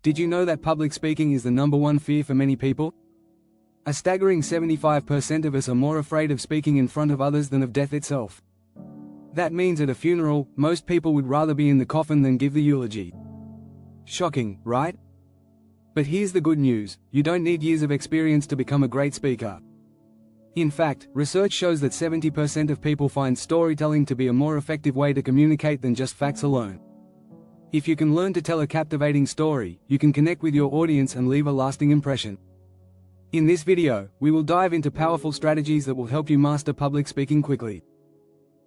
Did you know that public speaking is the #1 fear for many people? A staggering 75% of us are more afraid of speaking in front of others than of death itself. That means at a funeral, most people would rather be in the coffin than give the eulogy. Shocking, right? But here's the good news: you don't need years of experience to become a great speaker. In fact, research shows that 70% of people find storytelling to be a more effective way to communicate than just facts alone. If you can learn to tell a captivating story, you can connect with your audience and leave a lasting impression. In this video, we will dive into powerful strategies that will help you master public speaking quickly.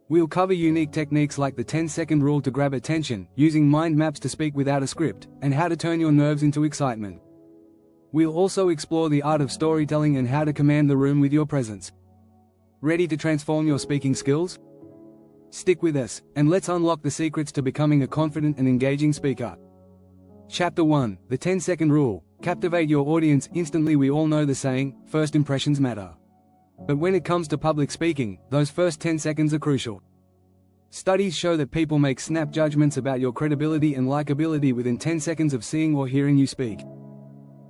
We'll cover unique techniques like the 10-second rule to grab attention, using mind maps to speak without a script, and how to turn your nerves into excitement. We'll also explore the art of storytelling and how to command the room with your presence. Ready to transform your speaking skills? Stick with us, and let's unlock the secrets to becoming a confident and engaging speaker. Chapter 1: The 10-second rule. Captivate your audience instantly. We all know the saying, first impressions matter. But when it comes to public speaking, those first 10 seconds are crucial. Studies show that people make snap judgments about your credibility and likability within 10 seconds of seeing or hearing you speak.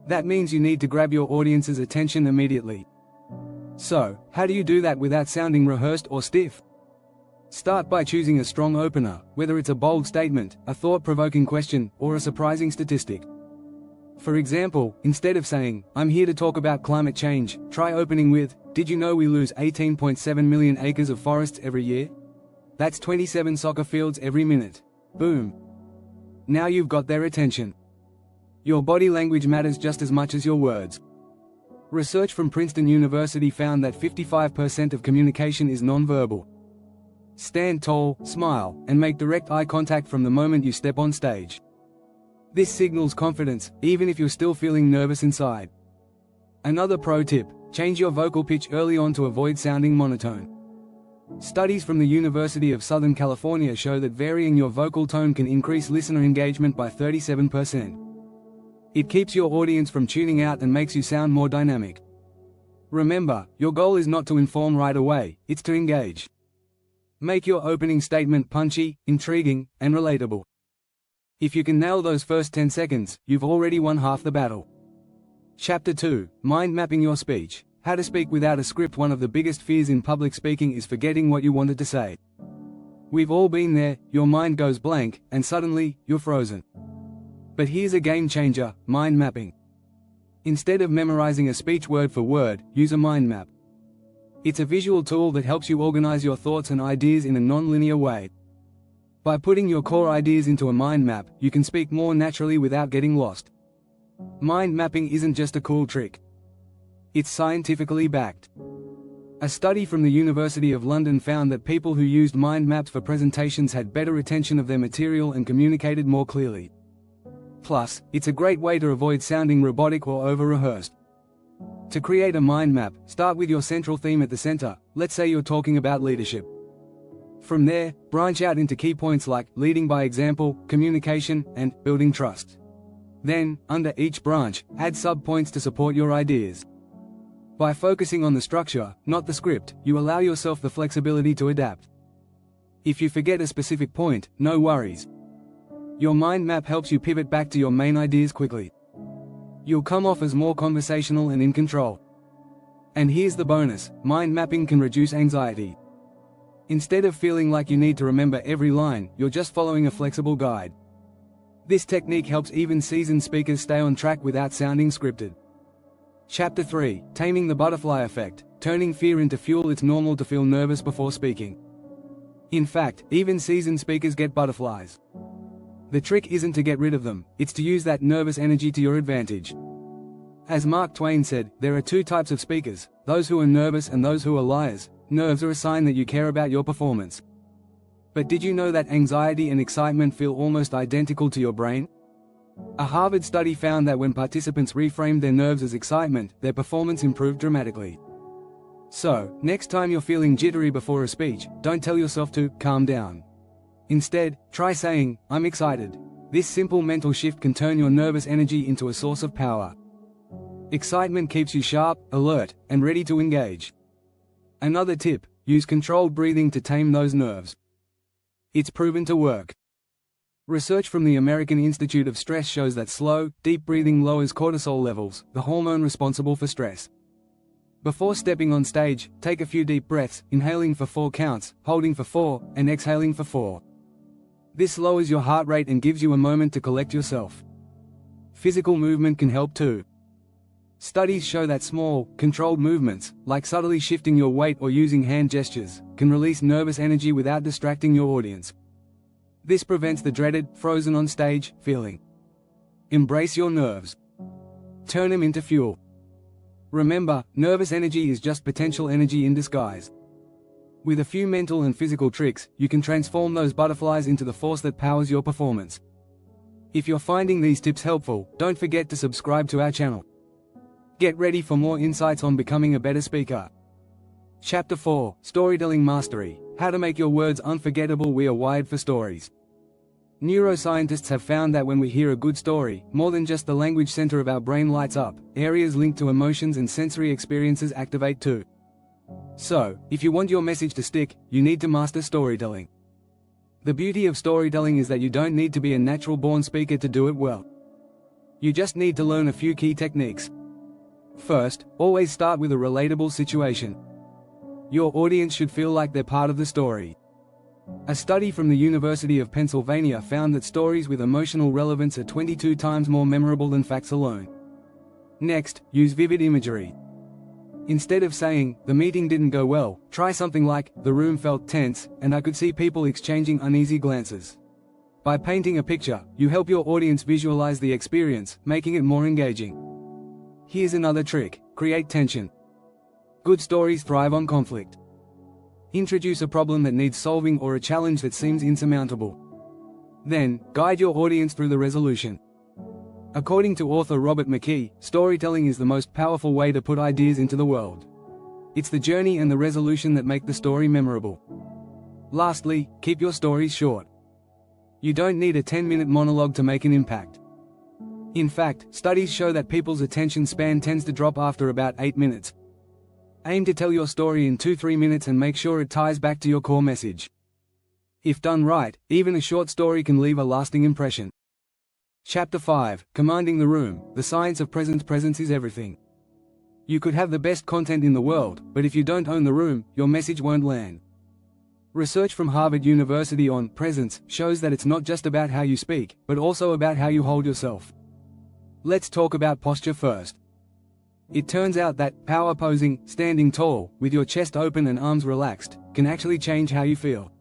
That means you need to grab your audience's attention immediately. So, how do you do that without sounding rehearsed or stiff? Start by choosing a strong opener, whether it's a bold statement, a thought-provoking question, or a surprising statistic. For example, instead of saying, "I'm here to talk about climate change," try opening with, "Did you know we lose 18.7 million acres of forests every year? That's 27 soccer fields every minute." Boom. Now you've got their attention. Your body language matters just as much as your words. Research from Princeton University found that 55% of communication is nonverbal. Stand tall, smile, and make direct eye contact from the moment you step on stage. This signals confidence, even if you're still feeling nervous inside. Another pro tip: change your vocal pitch early on to avoid sounding monotone. Studies from the University of Southern California show that varying your vocal tone can increase listener engagement by 37%. It keeps your audience from tuning out and makes you sound more dynamic. Remember, your goal is not to inform right away, it's to engage. Make your opening statement punchy, intriguing, and relatable. If you can nail those first 10 seconds, you've already won half the battle. Chapter 2: Mind mapping your speech. How to speak without a script. One of the biggest fears in public speaking is forgetting what you wanted to say. We've all been there: your mind goes blank, and suddenly, you're frozen. But here's a game changer: mind mapping. Instead of memorizing a speech word for word, use a mind map. It's a visual tool that helps you organize your thoughts and ideas in a non-linear way. By putting your core ideas into a mind map, you can speak more naturally without getting lost. Mind mapping isn't just a cool trick. It's scientifically backed. A study from the University of London found that people who used mind maps for presentations had better retention of their material and communicated more clearly. Plus, it's a great way to avoid sounding robotic or over-rehearsed. To create a mind map, start with your central theme at the center. Let's say you're talking about leadership. From there, branch out into key points like leading by example, communication, and building trust. Then, under each branch, add sub-points to support your ideas. By focusing on the structure, not the script, you allow yourself the flexibility to adapt. If you forget a specific point, no worries. Your mind map helps you pivot back to your main ideas quickly. You'll come off as more conversational and in control. And here's the bonus: mind mapping can reduce anxiety. Instead of feeling like you need to remember every line, you're just following a flexible guide. This technique helps even seasoned speakers stay on track without sounding scripted. Chapter 3: Taming the butterfly effect. Turning fear into fuel. It's normal to feel nervous before speaking. In fact, even seasoned speakers get butterflies. The trick isn't to get rid of them, it's to use that nervous energy to your advantage. As Mark Twain said, there are two types of speakers: those who are nervous and those who are liars. Nerves are a sign that you care about your performance. But did you know that anxiety and excitement feel almost identical to your brain? A Harvard study found that when participants reframed their nerves as excitement, their performance improved dramatically. So, next time you're feeling jittery before a speech, don't tell yourself to calm down. Instead, try saying, "I'm excited." This simple mental shift can turn your nervous energy into a source of power. Excitement keeps you sharp, alert, and ready to engage. Another tip: use controlled breathing to tame those nerves. It's proven to work. Research from the American Institute of Stress shows that slow, deep breathing lowers cortisol levels, the hormone responsible for stress. Before stepping on stage, take a few deep breaths, inhaling for 4 counts, holding for 4, and exhaling for 4. This lowers your heart rate and gives you a moment to collect yourself. Physical movement can help too. Studies show that small, controlled movements, like subtly shifting your weight or using hand gestures, can release nervous energy without distracting your audience. This prevents the dreaded, frozen on stage, feeling. Embrace your nerves. Turn them into fuel. Remember, nervous energy is just potential energy in disguise. With a few mental and physical tricks, you can transform those butterflies into the force that powers your performance. If you're finding these tips helpful, don't forget to subscribe to our channel. Get ready for more insights on becoming a better speaker. Chapter 4: Storytelling Mastery. How to make your words unforgettable. We are wired for stories. Neuroscientists have found that when we hear a good story, more than just the language center of our brain lights up, areas linked to emotions and sensory experiences activate too. So, if you want your message to stick, you need to master storytelling. The beauty of storytelling is that you don't need to be a natural-born speaker to do it well. You just need to learn a few key techniques. First, always start with a relatable situation. Your audience should feel like they're part of the story. A study from the University of Pennsylvania found that stories with emotional relevance are 22 times more memorable than facts alone. Next, use vivid imagery. Instead of saying, "The meeting didn't go well," try something like, "The room felt tense, and I could see people exchanging uneasy glances." By painting a picture, you help your audience visualize the experience, making it more engaging. Here's another trick: create tension. Good stories thrive on conflict. Introduce a problem that needs solving or a challenge that seems insurmountable. Then, guide your audience through the resolution. According to author Robert McKee, storytelling is the most powerful way to put ideas into the world. It's the journey and the resolution that make the story memorable. Lastly, keep your stories short. You don't need a 10-minute monologue to make an impact. In fact, studies show that people's attention span tends to drop after about 8 minutes. Aim to tell your story in 2–3 minutes and make sure it ties back to your core message. If done right, even a short story can leave a lasting impression. Chapter 5: Commanding the Room. The Science of Presence. Presence is everything. You could have the best content in the world, but if you don't own the room, your message won't land. Research from Harvard University on presence shows that it's not just about how you speak, but also about how you hold yourself. Let's talk about posture first. It turns out that power posing, standing tall, with your chest open and arms relaxed, can actually change how you feel.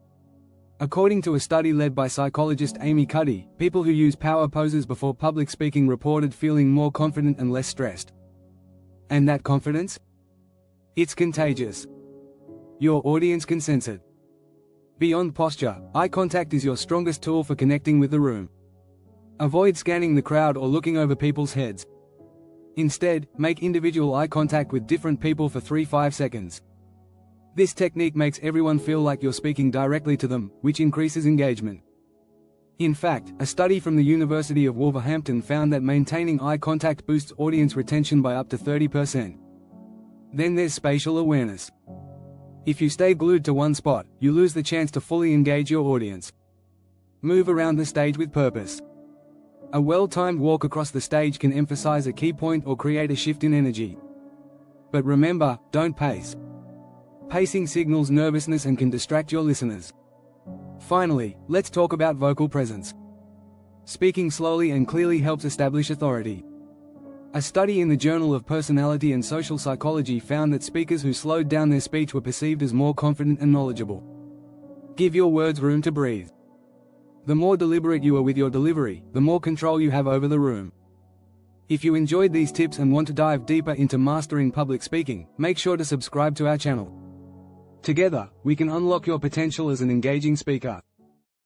According to a study led by psychologist Amy Cuddy, people who use power poses before public speaking reported feeling more confident and less stressed. And that confidence? It's contagious. Your audience can sense it. Beyond posture, eye contact is your strongest tool for connecting with the room. Avoid scanning the crowd or looking over people's heads. Instead, make individual eye contact with different people for 3–5 seconds. This technique makes everyone feel like you're speaking directly to them, which increases engagement. In fact, a study from the University of Wolverhampton found that maintaining eye contact boosts audience retention by up to 30%. Then there's spatial awareness. If you stay glued to one spot, you lose the chance to fully engage your audience. Move around the stage with purpose. A well-timed walk across the stage can emphasize a key point or create a shift in energy. But remember, don't pace. Pacing signals nervousness and can distract your listeners. Finally, let's talk about vocal presence. Speaking slowly and clearly helps establish authority. A study in the Journal of Personality and Social Psychology found that speakers who slowed down their speech were perceived as more confident and knowledgeable. Give your words room to breathe. The more deliberate you are with your delivery, the more control you have over the room. If you enjoyed these tips and want to dive deeper into mastering public speaking, make sure to subscribe to our channel. Together, we can unlock your potential as an engaging speaker.